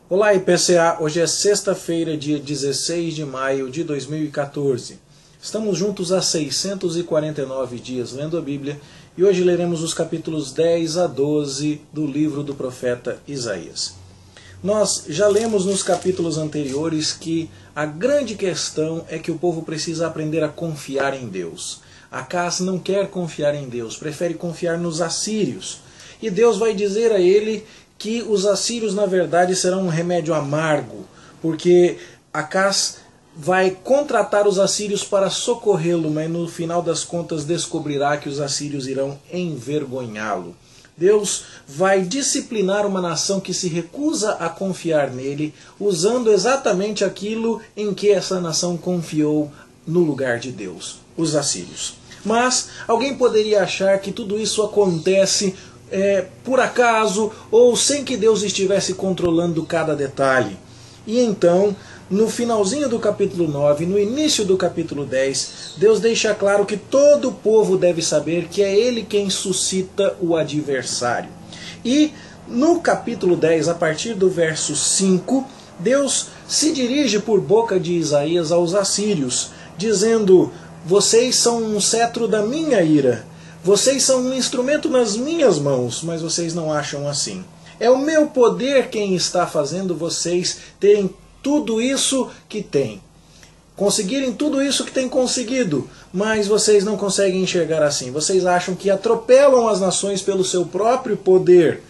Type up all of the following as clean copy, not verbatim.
Olá, IPCA! Hoje é sexta-feira, dia 16 de maio de 2014. Estamos juntos há 649 dias lendo a Bíblia e hoje leremos os capítulos 10 a 12 do livro do profeta Isaías. Nós já lemos nos capítulos anteriores que a grande questão é que o povo precisa aprender a confiar em Deus. Acás não quer confiar em Deus, prefere confiar nos assírios. E Deus vai dizer a ele que os assírios, na verdade, serão um remédio amargo, porque Acás vai contratar os assírios para socorrê-lo, mas no final das contas descobrirá que os assírios irão envergonhá-lo. Deus vai disciplinar uma nação que se recusa a confiar nele, usando exatamente aquilo em que essa nação confiou no lugar de Deus, os assírios. Mas alguém poderia achar que tudo isso acontece por acaso ou sem que Deus estivesse controlando cada detalhe. E então, no finalzinho do capítulo 9, no início do capítulo 10, Deus deixa claro que todo o povo deve saber que é Ele quem suscita o adversário. E no capítulo 10, a partir do verso 5, Deus se dirige por boca de Isaías aos assírios, dizendo: vocês são um cetro da minha ira. Vocês são um instrumento nas minhas mãos, mas vocês não acham assim. É o meu poder quem está fazendo vocês terem tudo isso que têm. Conseguirem tudo isso que têm conseguido, mas vocês não conseguem enxergar assim. Vocês acham que atropelam as nações pelo seu próprio poder.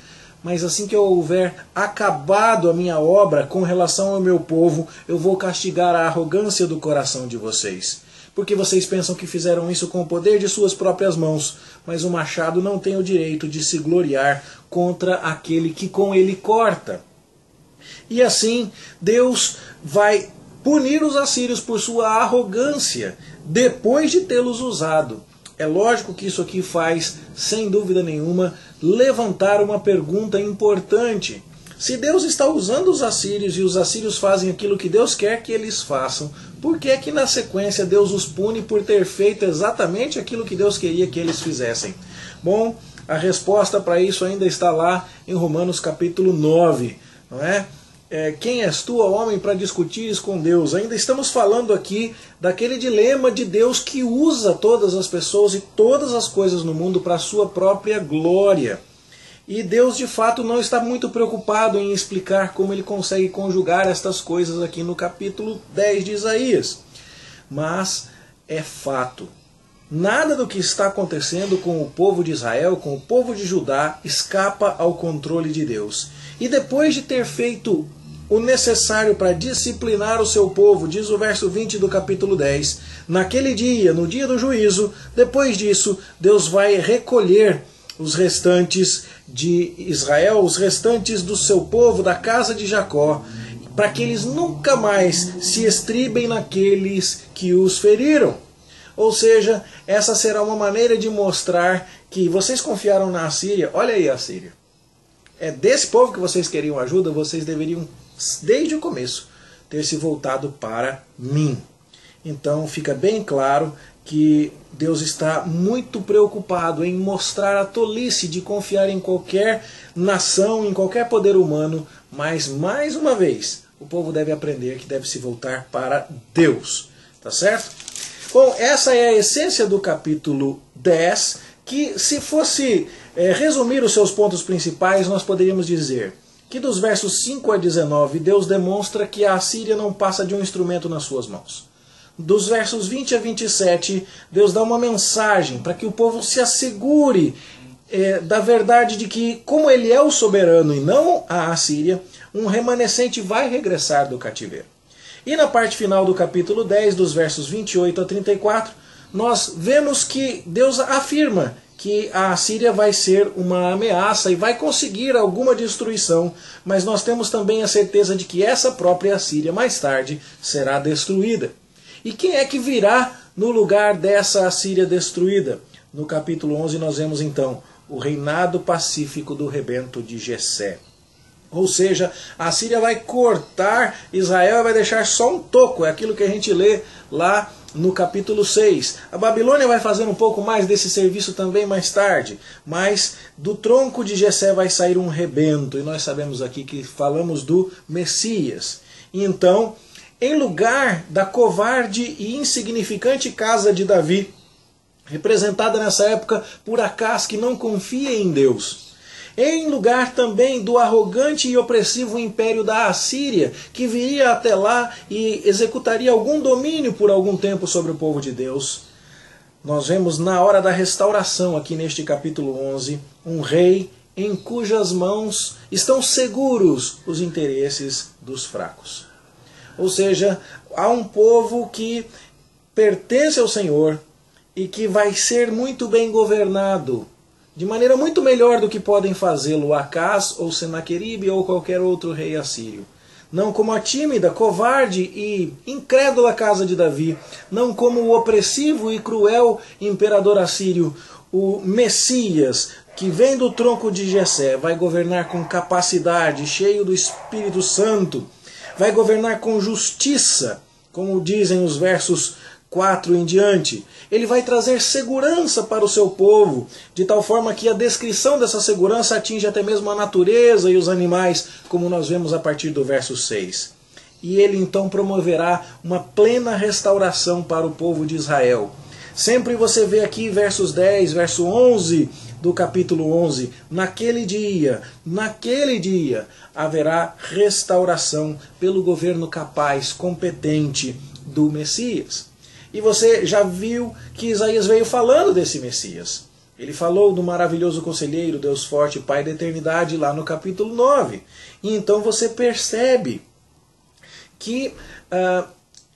Mas assim que eu houver acabado a minha obra com relação ao meu povo, eu vou castigar a arrogância do coração de vocês. Porque vocês pensam que fizeram isso com o poder de suas próprias mãos, mas o machado não tem o direito de se gloriar contra aquele que com ele corta. E assim, Deus vai punir os assírios por sua arrogância, depois de tê-los usado. É lógico que isso aqui faz, sem dúvida nenhuma, levantar uma pergunta importante. Se Deus está usando os assírios e os assírios fazem aquilo que Deus quer que eles façam, por que que na sequência Deus os pune por ter feito exatamente aquilo que Deus queria que eles fizessem? Bom, a resposta para isso ainda está lá em Romanos capítulo 9, não é? Quem és tu, ó homem, para discutires com Deus? Ainda estamos falando aqui daquele dilema de Deus que usa todas as pessoas e todas as coisas no mundo para a sua própria glória. E Deus, de fato, não está muito preocupado em explicar como ele consegue conjugar estas coisas aqui no capítulo 10 de Isaías. Mas é fato. Nada do que está acontecendo com o povo de Israel, com o povo de Judá, escapa ao controle de Deus. E depois de ter feito o necessário para disciplinar o seu povo, diz o verso 20 do capítulo 10, naquele dia, no dia do juízo, depois disso, Deus vai recolher os restantes de Israel, os restantes do seu povo, da casa de Jacó, para que eles nunca mais se estribem naqueles que os feriram. Ou seja, essa será uma maneira de mostrar que vocês confiaram na Assíria. Olha aí a Assíria. É desse povo que vocês queriam ajuda, vocês deveriam, desde o começo, ter se voltado para mim. Então fica bem claro que Deus está muito preocupado em mostrar a tolice de confiar em qualquer nação, em qualquer poder humano, mas, mais uma vez, o povo deve aprender que deve se voltar para Deus. Tá certo? Bom, essa é a essência do capítulo 10, que se fosse resumir os seus pontos principais, nós poderíamos dizer que dos versos 5 a 19, Deus demonstra que a Assíria não passa de um instrumento nas suas mãos. Dos versos 20 a 27, Deus dá uma mensagem para que o povo se assegure da verdade de que, como ele é o soberano e não a Assíria, um remanescente vai regressar do cativeiro. E na parte final do capítulo 10, dos versos 28 a 34, nós vemos que Deus afirma que a Assíria vai ser uma ameaça e vai conseguir alguma destruição, mas nós temos também a certeza de que essa própria Assíria mais tarde será destruída. E quem é que virá no lugar dessa Assíria destruída? No capítulo 11 nós vemos então o reinado pacífico do rebento de Jessé. Ou seja, a Síria vai cortar Israel e vai deixar só um toco. É aquilo que a gente lê lá no capítulo 6. A Babilônia vai fazer um pouco mais desse serviço também mais tarde. Mas do tronco de Jessé vai sair um rebento. E nós sabemos aqui que falamos do Messias. Então, em lugar da covarde e insignificante casa de Davi, representada nessa época por Acás, que não confia em Deus, em lugar também do arrogante e opressivo império da Assíria, que viria até lá e executaria algum domínio por algum tempo sobre o povo de Deus, nós vemos na hora da restauração, aqui neste capítulo 11, um rei em cujas mãos estão seguros os interesses dos fracos. Ou seja, há um povo que pertence ao Senhor e que vai ser muito bem governado, de maneira muito melhor do que podem fazê-lo Acás ou Senaqueribe ou qualquer outro rei assírio. Não como a tímida, covarde e incrédula casa de Davi, não como o opressivo e cruel imperador assírio, o Messias, que vem do tronco de Jessé, vai governar com capacidade, cheio do Espírito Santo, vai governar com justiça, como dizem os versos 4 em diante. Ele vai trazer segurança para o seu povo, de tal forma que a descrição dessa segurança atinge até mesmo a natureza e os animais, como nós vemos a partir do verso 6. E ele então promoverá uma plena restauração para o povo de Israel. Sempre você vê aqui versos 10, verso 11 do capítulo 11, naquele dia, haverá restauração pelo governo capaz, competente do Messias. E você já viu que Isaías veio falando desse Messias. Ele falou do maravilhoso conselheiro, Deus forte, Pai da eternidade, lá no capítulo 9. E então você percebe que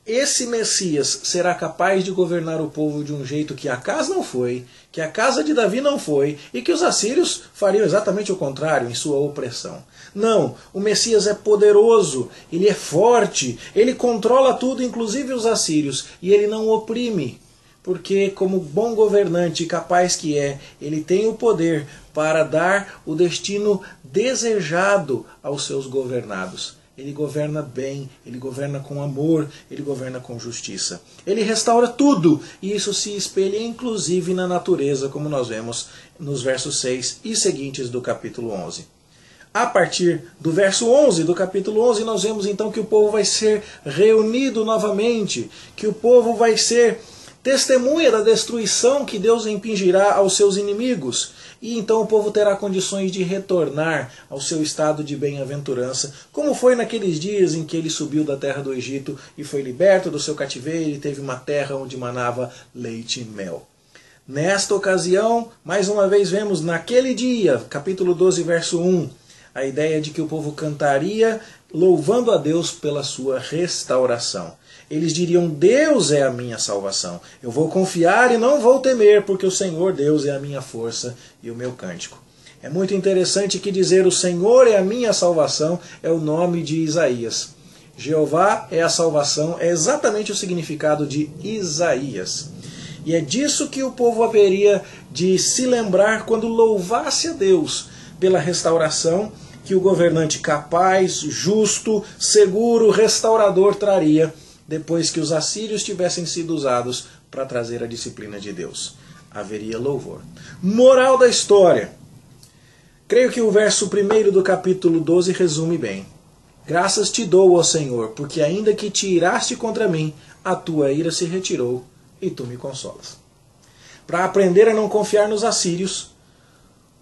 esse Messias será capaz de governar o povo de um jeito que Acás não foi, que a casa de Davi não foi, e que os assírios fariam exatamente o contrário em sua opressão. Não, o Messias é poderoso, ele é forte, ele controla tudo, inclusive os assírios, e ele não oprime, porque como bom governante capaz que é, ele tem o poder para dar o destino desejado aos seus governados. Ele governa bem, ele governa com amor, ele governa com justiça. Ele restaura tudo, e isso se espelha inclusive na natureza, como nós vemos nos versos 6 e seguintes do capítulo 11. A partir do verso 11 do capítulo 11, nós vemos então que o povo vai ser reunido novamente, que o povo vai ser testemunha da destruição que Deus impingirá aos seus inimigos. E então o povo terá condições de retornar ao seu estado de bem-aventurança, como foi naqueles dias em que ele subiu da terra do Egito e foi liberto do seu cativeiro e teve uma terra onde manava leite e mel. Nesta ocasião, mais uma vez vemos naquele dia, capítulo 12, verso 1, a ideia de que o povo cantaria louvando a Deus pela sua restauração. Eles diriam, Deus é a minha salvação. Eu vou confiar e não vou temer, porque o Senhor Deus é a minha força e o meu cântico. É muito interessante que dizer o Senhor é a minha salvação é o nome de Isaías. Jeová é a salvação, é exatamente o significado de Isaías. E é disso que o povo haveria de se lembrar quando louvasse a Deus pela restauração que o governante capaz, justo, seguro, restaurador traria depois que os assírios tivessem sido usados para trazer a disciplina de Deus. Haveria louvor. Moral da história. Creio que o verso 1 do capítulo 12 resume bem. Graças te dou, ó Senhor, porque ainda que te iraste contra mim, a tua ira se retirou e tu me consolas. Para aprender a não confiar nos assírios,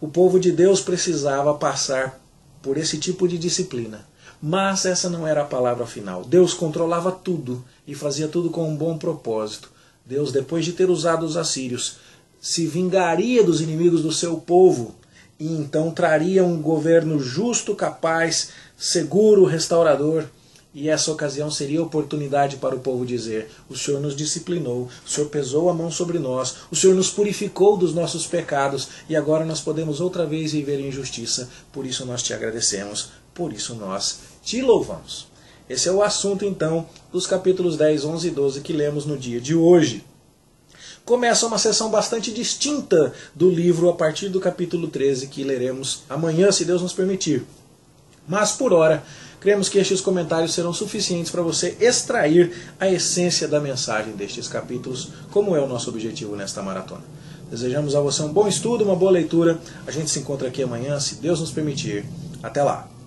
o povo de Deus precisava passar por esse tipo de disciplina. Mas essa não era a palavra final. Deus controlava tudo e fazia tudo com um bom propósito. Deus, depois de ter usado os assírios, se vingaria dos inimigos do seu povo e então traria um governo justo, capaz, seguro, restaurador. E essa ocasião seria a oportunidade para o povo dizer, o Senhor nos disciplinou, o Senhor pesou a mão sobre nós, o Senhor nos purificou dos nossos pecados e agora nós podemos outra vez viver em justiça. Por isso nós te agradecemos, por isso nós te louvamos. Esse é o assunto então dos capítulos 10, 11 e 12 que lemos no dia de hoje. Começa uma sessão bastante distinta do livro a partir do capítulo 13 que leremos amanhã, se Deus nos permitir. Mas por hora, cremos que estes comentários serão suficientes para você extrair a essência da mensagem destes capítulos, como é o nosso objetivo nesta maratona. Desejamos a você um bom estudo, uma boa leitura. A gente se encontra aqui amanhã, se Deus nos permitir. Até lá!